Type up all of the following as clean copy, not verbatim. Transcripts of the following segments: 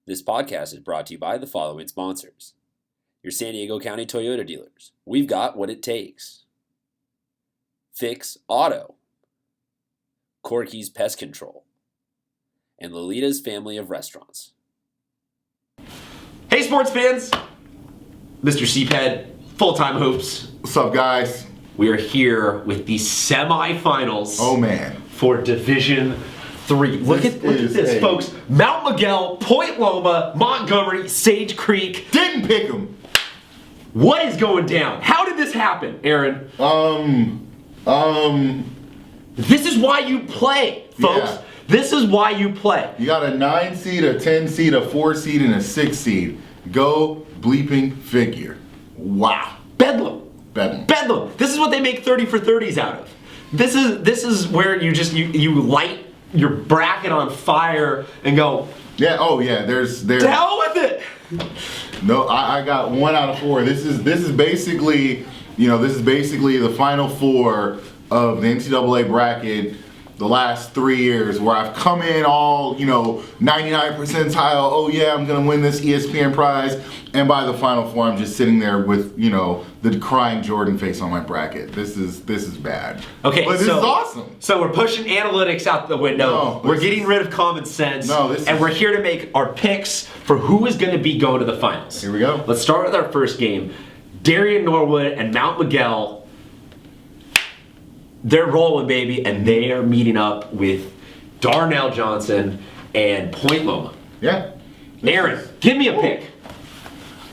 This podcast is brought to you by the following sponsors. Your San Diego County Toyota dealers. We've got what it takes. Fix Auto. Corky's Pest Control. And Lolita's Family of Restaurants. Hey sports fans! Mr. Seaped, Full-Time Hoops. What's up, guys? We are here with the semifinals Oh, man. for Division 3. Look at this, folks. Mount Miguel, Point Loma, Montgomery, Sage Creek. Didn't pick him. What is going down? How did this happen, Aaron? This is why you play, folks. Yeah. This is why you play. You got a 9 seed, a 10 seed, a 4 seed, and a 6 seed. Go bleeping figure. Wow. Bedlam. Bedlam. This is what they make 30 for 30s out of. This is where you light your bracket on fire and go, Yeah, oh yeah, there's to hell with it. No, I got 1 out of 4. This is basically, the final four of the NCAA bracket the last 3 years, where I've come in all, 99 percentile, oh yeah, I'm gonna win this ESPN prize, and by the final four, I'm just sitting there with, the crying Jordan face on my bracket. This is bad. Okay, but this is awesome. So we're pushing analytics out the window. No, we're getting rid of common sense. And we're here to make our picks for who is going to be going to the finals. Here we go. Let's start with our first game. Darien Norwood and Mount Miguel. They're rolling, baby, and they are meeting up with Darnell Johnson and Point Loma. Yeah. Aaron, give me a pick.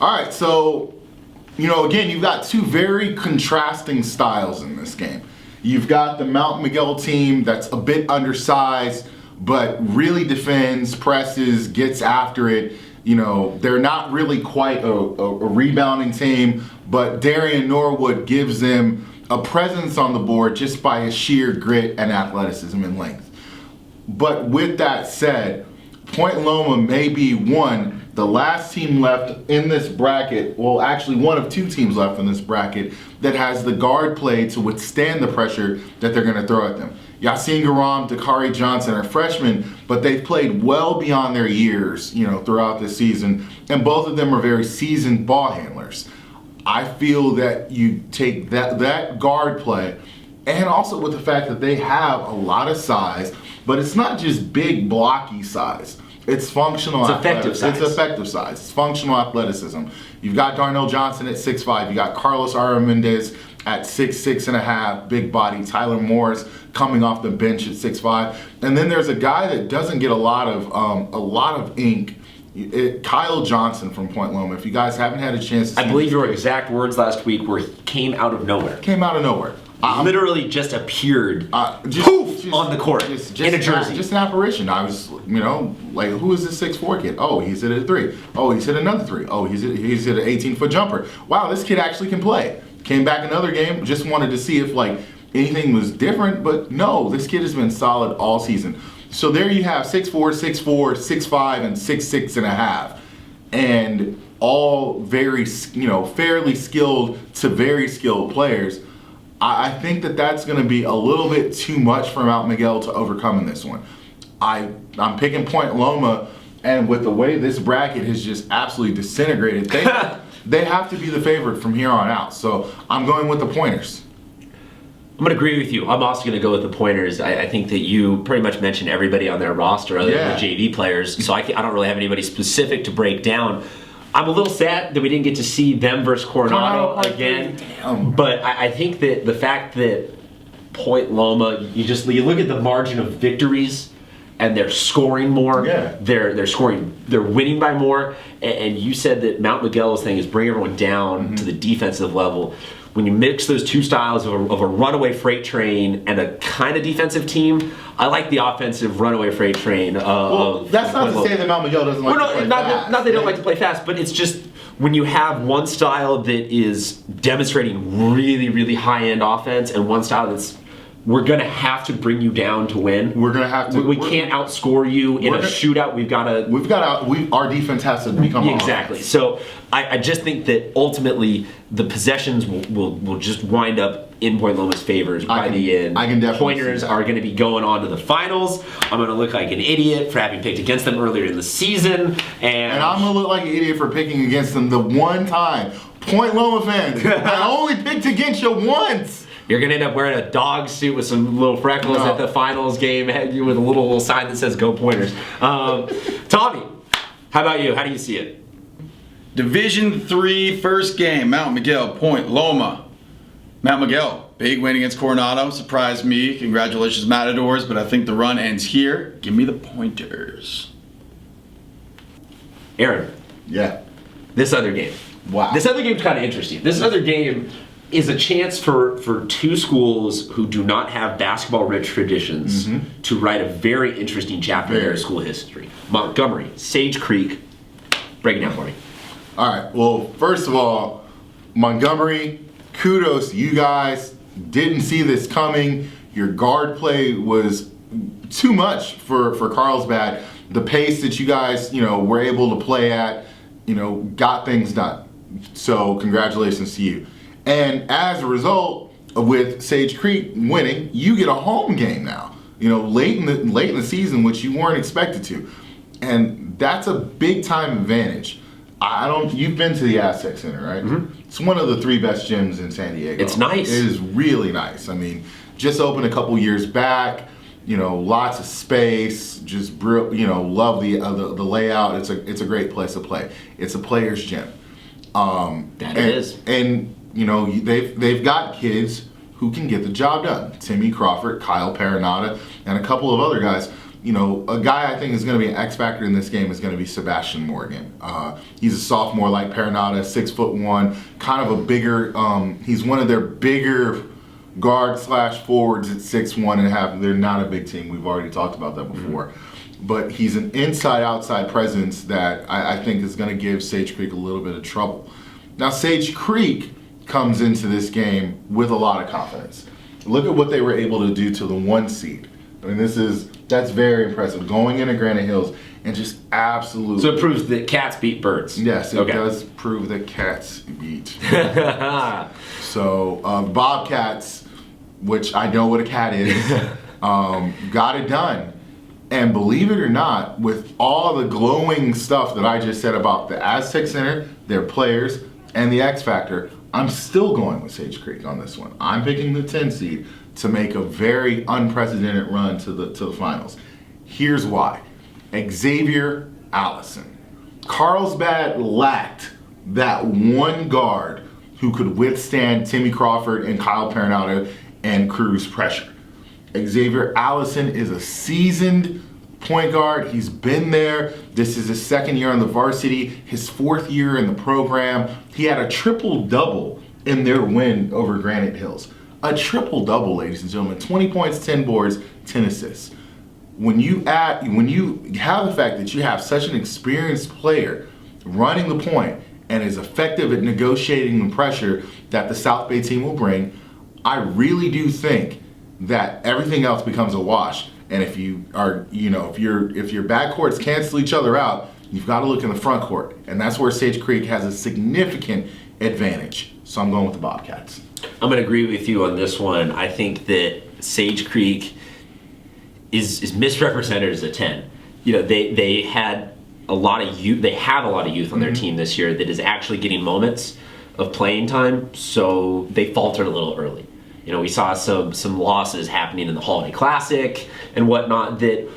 All right, so, again, you've got two very contrasting styles in this game. You've got the Mount Miguel team that's a bit undersized, but really defends, presses, gets after it. They're not really quite a rebounding team, but Darien Norwood gives them a presence on the board just by his sheer grit and athleticism and length. But with that said, Point Loma may be the last team left in this bracket, well, actually one of two teams left in this bracket that has the guard play to withstand the pressure that they're going to throw at them. Yassine Garam, Dakari Johnson are freshmen, but they've played well beyond their years, throughout this season, and both of them are very seasoned ball handlers. I feel that you take that guard play, and also with the fact that they have a lot of size, but it's not just big blocky size. It's functional. It's effective size. It's effective size. It's functional athleticism. You've got Darnell Johnson at 6'5". You got Carlos Armendez at 6'6.5", big body. Tyler Morris coming off the bench at 6'5". And then there's a guy that doesn't get a lot of ink. Kyle Johnson from Point Loma. If you guys haven't had a chance to see I believe your exact words last week were he came out of nowhere. Literally just appeared poof on the court in a jersey. Just an apparition. I was, who is this 6'4" kid? Oh, he's hit a 3. Oh, he's hit another 3. Oh, he's hit an 18-foot jumper. Wow, this kid actually can play. Came back another game, just wanted to see if anything was different, but no, this kid has been solid all season. So there you have 6'4", 6'4", 6'5", and 6'6.5", and all very, fairly skilled to very skilled players. I think that's going to be a little bit too much for Mount Miguel to overcome in this one. I'm picking Point Loma, and with the way this bracket has just absolutely disintegrated, they have to be the favorite from here on out. So I'm going with the Pointers. I'm going to agree with you. I'm also going to go with the Pointers. I think that you pretty much mentioned everybody on their roster other than the JV players, so I don't really have anybody specific to break down. I'm a little sad that we didn't get to see them versus Coronado again, but I think that the fact that Point Loma, you look at the margin of victories, and they're scoring more. Yeah. They're winning by more. And you said that Mount Miguel's thing is bring everyone down to the defensive level. When you mix those two styles of a runaway freight train and a kind of defensive team, I like the offensive runaway freight train. That's not to say that Mount Miguel doesn't like to play fast. Not they don't like to play fast, but it's just when you have one style that is demonstrating really, really high-end offense and one style that's we're going to have to bring you down to win. We're going to have to. We can't outscore you in a shootout. Our defense has to become exactly. offense. So I just think that ultimately the possessions will just wind up in Point Loma's favors by the end. I can definitely Pointers are going to be going on to the finals. I'm going to look like an idiot for having picked against them earlier in the season, and I'm going to look like an idiot for picking against them the one time. Point Loma fans, I only picked against you once. You're going to end up wearing a dog suit with some little freckles at the finals game with a little sign that says "Go Pointers." Tommy, how about you? How do you see it? Division 3 first game, Mount Miguel, Point Loma. Mount Miguel, big win against Coronado, surprised me. Congratulations, Matadors, but I think the run ends here. Give me the Pointers. Aaron. Yeah. This other game. Wow. This other game's kind of interesting. This other game is a chance for two schools who do not have basketball-rich traditions to write a very interesting chapter in their school history. Montgomery, Sage Creek. Break it down for me. All right. Well, first of all, Montgomery, kudos to you guys. Didn't see this coming. Your guard play was too much for Carlsbad. The pace that you guys, were able to play at, got things done. So congratulations to you. And as a result, with Sage Creek winning, you get a home game now. Late in the season, which you weren't expected to, and that's a big time advantage. You've been to the Aztec Center, right? Mm-hmm. It's one of the 3 best gyms in San Diego. It's nice. It is really nice. I mean, just opened a couple years back. Lots of space. Just love the layout. It's a great place to play. It's a player's gym. It is. And they've got kids who can get the job done. Timmy Crawford, Kyle Perenata, and a couple of other guys. A guy I think is going to be an X factor in this game is going to be Sebastian Morgan. He's a sophomore like Perenata, 6'1", kind of a bigger. He's one of their bigger guard/forwards at 6'1.5". They're not a big team. We've already talked about that before. But he's an inside-outside presence that I think is going to give Sage Creek a little bit of trouble. Now, Sage Creek comes into this game with a lot of confidence. Look at what they were able to do to the 1 seed. I mean, that's very impressive. Going into Granite Hills and just absolutely. So it proves that cats beat birds. It does prove that cats beat. So Bobcats, which I know what a cat is, got it done. And believe it or not, with all the glowing stuff that I just said about the Aztec Center, their players, and the X Factor, I'm still going with Sage Creek on this one. I'm picking the 10 seed to make a very unprecedented run to the finals. Here's why. Xavier Allison. Carlsbad lacked that one guard who could withstand Timmy Crawford and Kyle Perenata and Cruz pressure. Xavier Allison is a seasoned point guard. He's been there. This is his 2nd year on the varsity, his 4th year in the program. He had a triple-double in their win over Granite Hills. A triple-double, ladies and gentlemen. 20 points, 10 boards, 10 assists. When you have the fact that you have such an experienced player running the point and is effective at negotiating the pressure that the South Bay team will bring, I really do think that everything else becomes a wash. And if you are, if your backcourts cancel each other out, you've got to look in the front court. And that's where Sage Creek has a significant advantage. So I'm going with the Bobcats. I'm going to agree with you on this one. I think that Sage Creek is misrepresented as a 10. They had a lot of youth. They have a lot of youth on their team this year that is actually getting moments of playing time. So they faltered a little early. We saw some losses happening in the Holiday Classic and whatnot that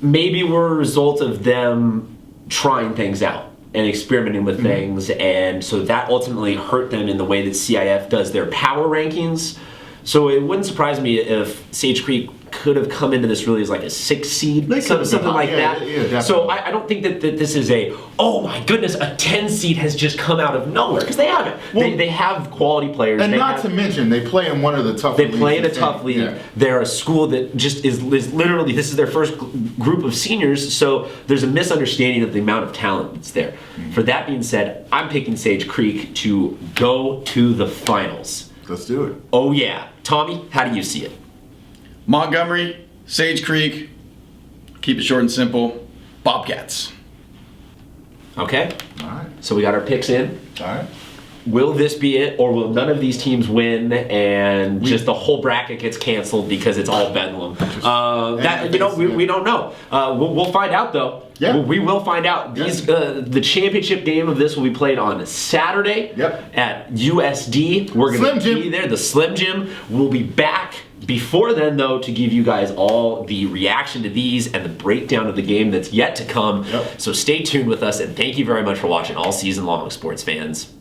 maybe were a result of them trying things out and experimenting with things, and so that ultimately hurt them in the way that CIF does their power rankings. So it wouldn't surprise me if Sage Creek could have come into this really as like a 6 seed, something like that. Yeah, so I don't think that this is oh my goodness, a 10 seed has just come out of nowhere, because they haven't. Well, they have quality players. And not to mention, they play in one of the tough leagues. They play in a tough league. Yeah. They're a school that just is literally, this is their first group of seniors, so there's a misunderstanding of the amount of talent that's there. Mm-hmm. For that being said, I'm picking Sage Creek to go to the finals. Let's do it. Oh yeah. Tommy, how do you see it? Montgomery, Sage Creek, keep it short and simple, Bobcats. Okay, All right. so we got our picks in. All right. Will this be it, or will none of these teams win, and just the whole bracket gets canceled because it's all bedlam? We don't know. We'll find out though. Yeah. We will find out. These the championship game of this will be played on Saturday. Yep. At USD. We're going to be there. The Slim Jim. We'll be back before then, though, to give you guys all the reaction to these and the breakdown of the game that's yet to come. Yep. So stay tuned with us, and thank you very much for watching all season long, sports fans.